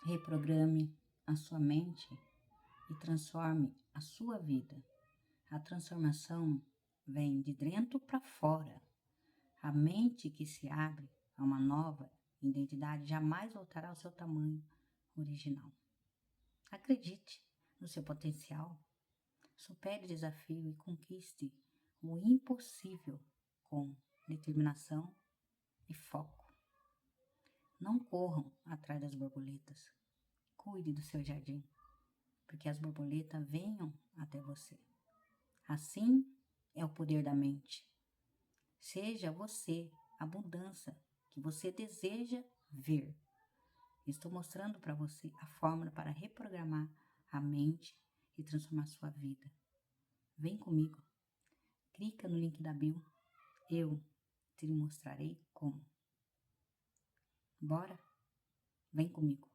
Reprograme a sua mente e transforme a sua vida. A transformação vem de dentro para fora. A mente que se abre a uma nova identidade jamais voltará ao seu tamanho original. Acredite no seu potencial. Supere o desafio e conquiste o impossível com determinação e foco. Não corram atrás das borboletas. Cuide do seu jardim, porque as borboletas venham até você. Assim é o poder da mente. Seja você a abundância que você deseja ver. Estou mostrando para você a fórmula para reprogramar a mente e transformar sua vida. Vem comigo. Clica no link da bio. Eu te mostrarei como. Bora? Vem comigo.